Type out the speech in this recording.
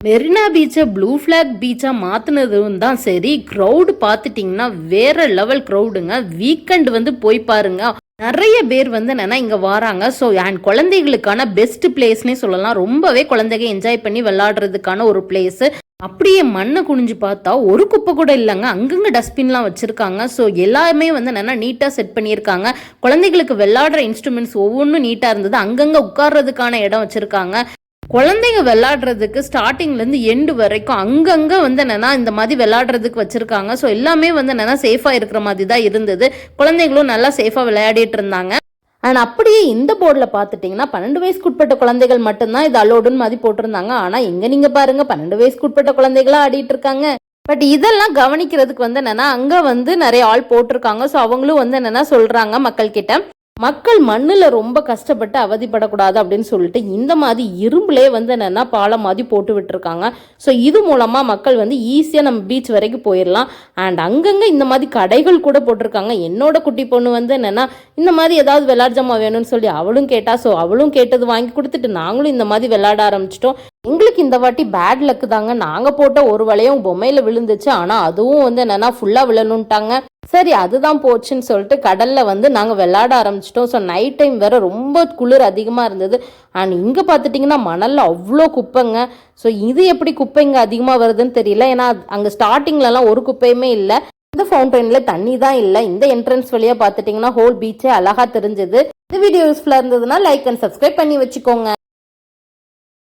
மெரினா பீச்சை blue flag பீச்சா மாத்தினதும் தான் சரி. க்ரௌடு பார்த்துட்டிங்கன்னா வேற லெவல் க்ரௌடுங்க. வீக்கெண்ட் போய் பாருங்க, நிறைய பேர் என்னன்னா இங்க வராங்க. ஸோ அண்ட் குழந்தைகளுக்கான பெஸ்ட் பிளேஸ்னே சொல்லலாம். ரொம்பவே குழந்தைங்க என்ஜாய் பண்ணி விளையாடுறதுக்கான ஒரு பிளேஸ். அப்படியே மண்ணை குனிஞ்சு பார்த்தா ஒரு குப்பை கூட இல்லைங்க. அங்கங்க டஸ்ட்பின்லாம் வச்சிருக்காங்க. ஸோ எல்லாமே என்னன்னா நீட்டாக செட் பண்ணியிருக்காங்க. குழந்தைகளுக்கு விளையாடுற இன்ஸ்ட்ருமெண்ட்ஸ் ஒவ்வொன்றும் நீட்டாக இருந்தது. அங்கங்க உட்கார்றதுக்கான இடம் வச்சிருக்காங்க. குழந்தைங்க விளையாடுறதுக்கு ஸ்டார்டிங்லேருந்து எண்டு வரைக்கும் அங்கங்கே என்னென்னா இந்த மாதிரி விளையாடுறதுக்கு வச்சுருக்காங்க. ஸோ எல்லாமே என்னென்னா சேஃபாக இருக்கிற மாதிரி தான் இருந்தது. குழந்தைங்களும் நல்லா சேஃபாக விளையாடிட்டு இருந்தாங்க. அண்ட் அப்படியே இந்த போர்டில் பார்த்துட்டிங்கன்னா 12 வயசுக்கு உட்பட்ட குழந்தைகள் மட்டும்தான் இது அலோடுன்னு மாதிரி போட்டிருந்தாங்க. ஆனால் எங்கே நீங்கள் பாருங்கள், 12 வயசுக்கு உட்பட்ட குழந்தைகளாக ஆடிட்டு இருக்காங்க. பட் இதெல்லாம் கவனிக்கிறதுக்கு என்னென்னா அங்கே நிறைய ஆள் போட்டிருக்காங்க. ஸோ அவங்களும் என்னென்னா சொல்கிறாங்க மக்கள்கிட்ட, மக்கள் மண்ணில் ரொம்ப கஷ்டப்பட்டு அவதிப்படக்கூடாது அப்படின்னு சொல்லிட்டு இந்த மாதிரி இரும்புலே என்னென்னா பாலம் மாதிரி போட்டு விட்டுருக்காங்க. ஸோ இது மூலமாக மக்கள் ஈஸியாக நம்ம பீச் வரைக்கும் போயிடலாம். அண்ட் அங்கங்கே இந்த மாதிரி கடைகள் கூட போட்டிருக்காங்க. என்னோட குட்டி பொண்ணு என்னென்னா இந்த மாதிரி ஏதாவது விளையாடுஜாமா வேணும்னு சொல்லி அவளும் கேட்டா. ஸோ அவளும் கேட்டது வாங்கி கொடுத்துட்டு நாங்களும் இந்த மாதிரி விளையாட ஆரம்பிச்சிட்டோம். எங்களுக்கு இந்த வாட்டி பேட் லக்கு தாங்க. நாங்கள் போட்ட ஒரு வளையம் பொம்மையில் விழுந்துச்சு. ஆனால் அதுவும் என்னென்னா ஃபுல்லாக விழணுன்ட்டாங்க. சரி அதுதான் போச்சுன்னு சொல்லிட்டு கடலில் நாங்கள் விளையாட ஆரம்பிச்சிட்டோம். ஸோ நைட் டைம் வேறு ரொம்ப குளிர் அதிகமாக இருந்தது. அண்ட் இங்கே பார்த்துட்டிங்கன்னா மணலில் அவ்வளோ குப்பைங்க. ஸோ இது எப்படி குப்பை இங்கே அதிகமாக வருதுன்னு தெரியல. ஏன்னா அங்கே ஸ்டார்டிங்லலாம் ஒரு குப்பையுமே இல்லை. இந்த ஃபவுண்டனில் தண்ணி தான் இல்லை. இந்த என்ட்ரன்ஸ் வழியாக பார்த்துட்டிங்கன்னா ஹோல் பீச்சே அழகாக தெரிஞ்சது. இந்த வீடியோ யூஸ்ஃபுல்லாக இருந்ததுன்னா லைக் அண்ட் சப்ஸ்கிரைப் பண்ணி வச்சுக்கோங்க.